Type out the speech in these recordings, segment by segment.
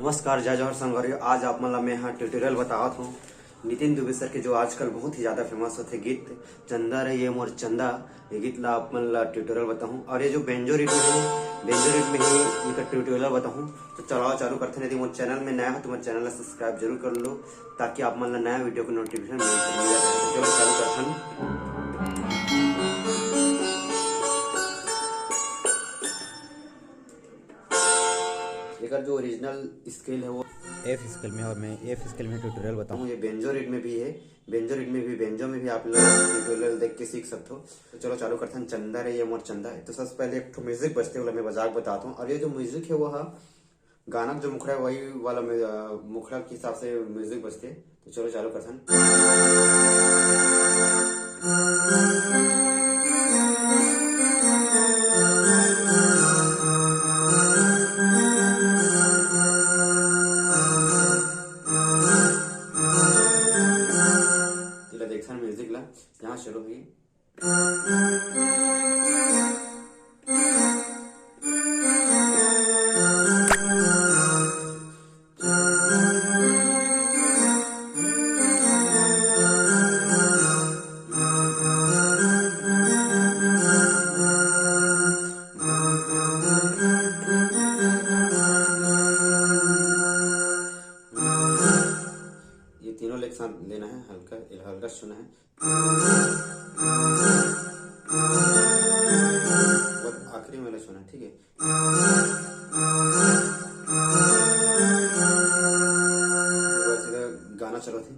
नमस्कार, जय जवाहर संगवारी। आज आप मतलब मैं यहाँ ट्यूटोरियल बतावत हूँ नितिन दुबे सर के जो आजकल बहुत ही ज्यादा फेमस होते गीत चंदा रे ये मोर चंदा, ये गीत ला आप मतलब ट्यूटोरियल बताऊँ। और ये जो बेंजो रिड में है, बेंजो रिड में ही इनका ट्यूटोरियल बताऊँ। तो चलाओ चालू करते हैं। यदि मोर चैनल में नया हो तो मेरे चैनल सब्सक्राइब जरूर कर लो, ताकि आप मतलब नया वीडियो को नोटिफिकेशन मिल जाए। चलो चालू करते हैं। एकर जो ओरिजिनल स्केल है वो एफ स्केल में, और मैं एफ स्केल में ट्यूटोरियल बताऊँ। ये बेंजो रिड में भी है, बेंजो रिड में भी, बेंजो में भी आप लोग ट्यूटोरियल देख के सीख सकते हो। तो चलो चालू करते हैं। चंदा रे ये मोर चंदा है। तो सबसे पहले एक म्यूजिक बजते वाला मैं बजा के बताता हूँ। और ये जो म्यूजिक है वो गाना जो मुखड़ा है वही वाला मुखड़ा के हिसाब से म्यूजिक बजते। तो चलो चालू करते हैं। म्यूजिक ला यहाँ शुरू हुई। ये तीनों लेग साथ लेना है, हल्का हल्का सुना है। और आखिरी में सुना है, ठीक है। गाना चलो थी।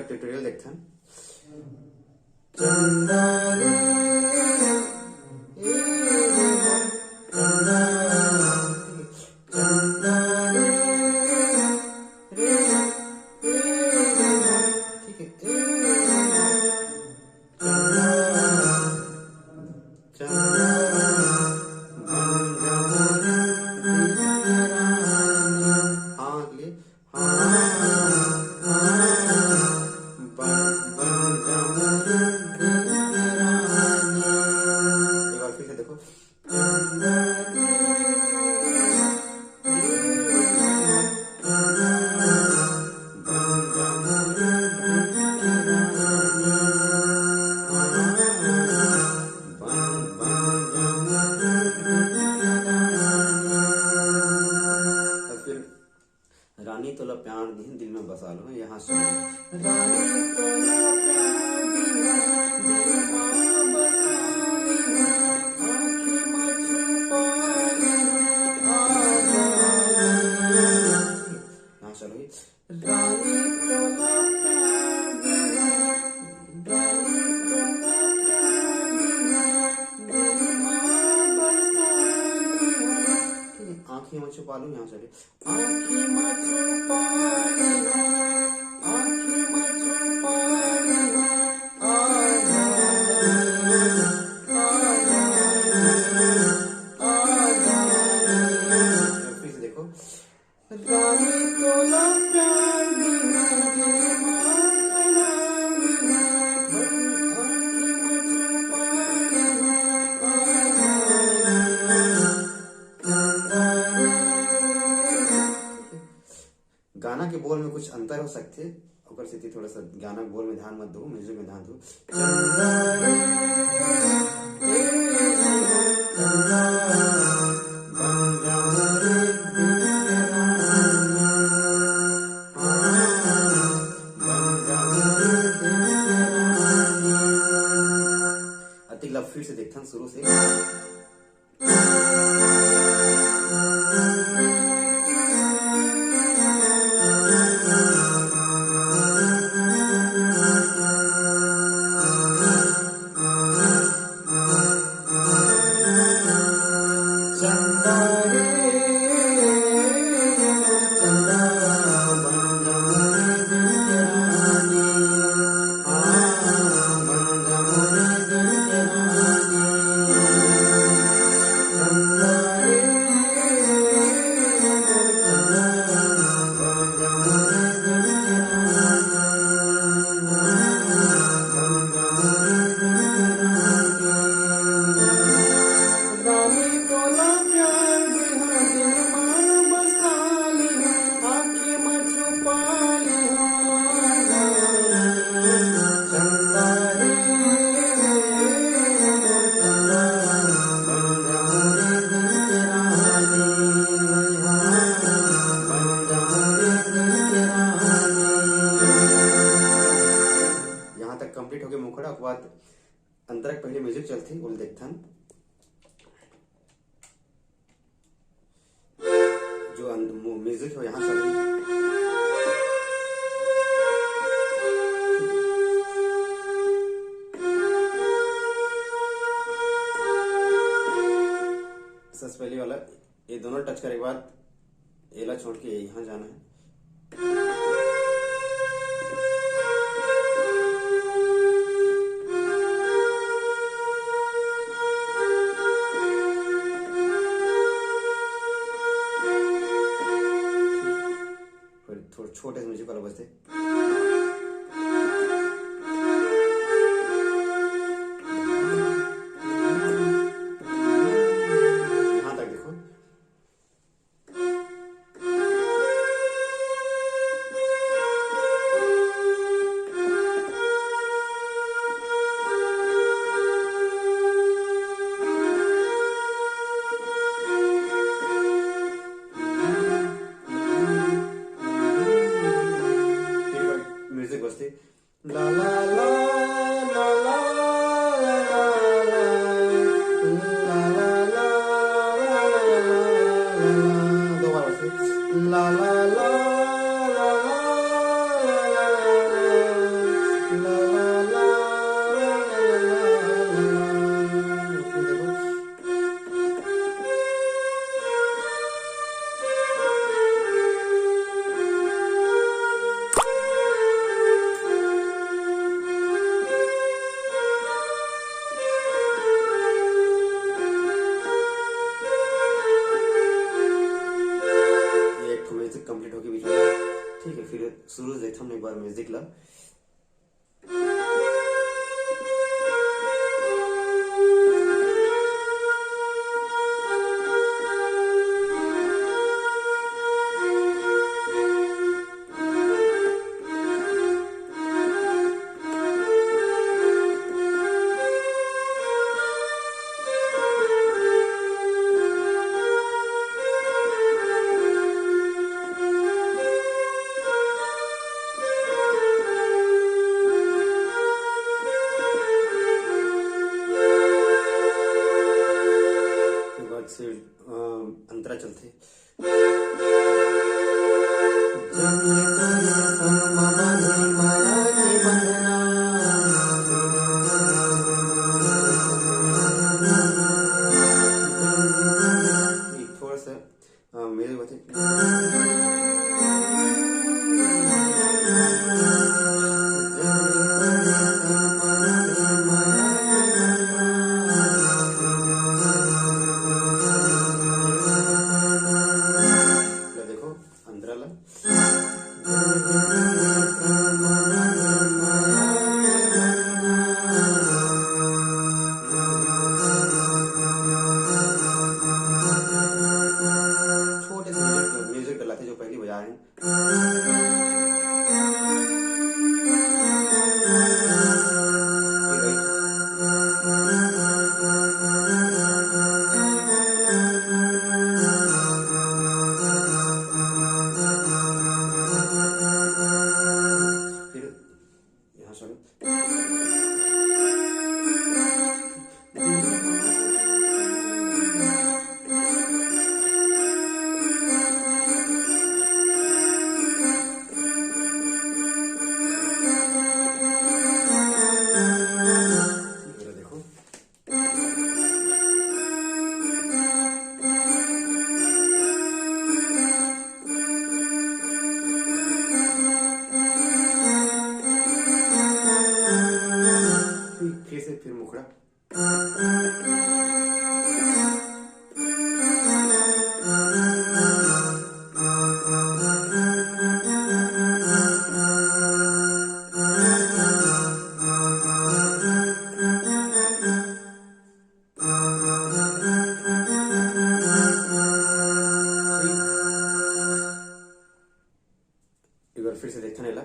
ट्यूटोरियल देखते हैं। रानी तोला प्यार दी दिल में बसा लो, यहाँ से रानी तोला प्यार यहाँ चलो। रानी तोला आँखें में छुपा लो, यहाँ चले। आँखें में छुपा लेना, आँखें में छुपा लेना, फिर से देखो। रानी तोला प्यार देना, गाना के बोल में कुछ अंतर हो सकते, और स्थिति थोड़ा सा गाना के बोल में ध्यान मत दो, म्यूजिक में ध्यान दो। अतिगला फिर से देखते हैं शुरू से। चलती बोल देखथन जो म्यूजिक हो यहाँ चल रही सबसे पहले वाला ये दोनों टच करने के बाद एला छोड़ के यहाँ जाना है। थोड़ा छोटे से म्यूजिक वाला बजते यहाँ तक देखो। म्यूजिक बजती ला ला ला ला ला दो बार बजती ला ला ला कंप्लीट होगी बीच में। ठीक है, फिर शुरू से देखता हूँ एक बार म्यूजिक ला। फिर अंतरा चलते थोड़ा सा मेरे बते छोटे से म्यूजिक डलाते जो पहली बजा रहे हैं। फिर यहाँ सुनो देखो फिर से फिर मुखड़ा एक बार फिर से देखते हैं ला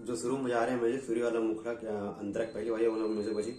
जो शुरू में जा रहे हैं मुझे सूर्य वाला मुखड़ा क्या अंतरक पहली वाली वाला म्यूजिक बजी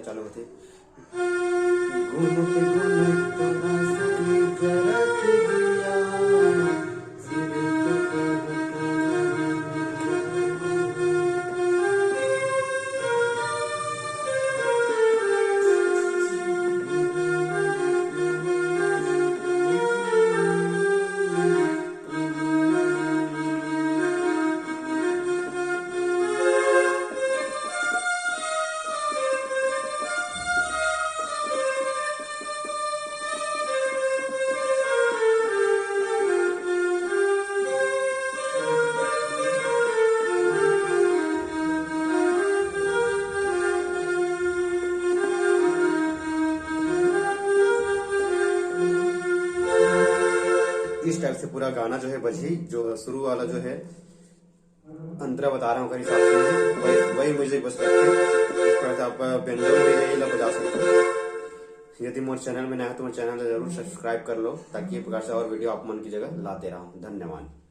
चालू होते इस टाइप से पूरा गाना जो है बजी, जो शुरू वाला जो है अंतरा बता रहा हूँ हिसाब से वही म्यूजिक बज सकते इस प्रकार से आप बेंजो भी बजा सकते हो। यदि मोर चैनल में नया है तो मेरे चैनल जरूर सब्सक्राइब कर लो ताकि ये प्रकार से और वीडियो आप मन की जगह लाते रहो। धन्यवाद।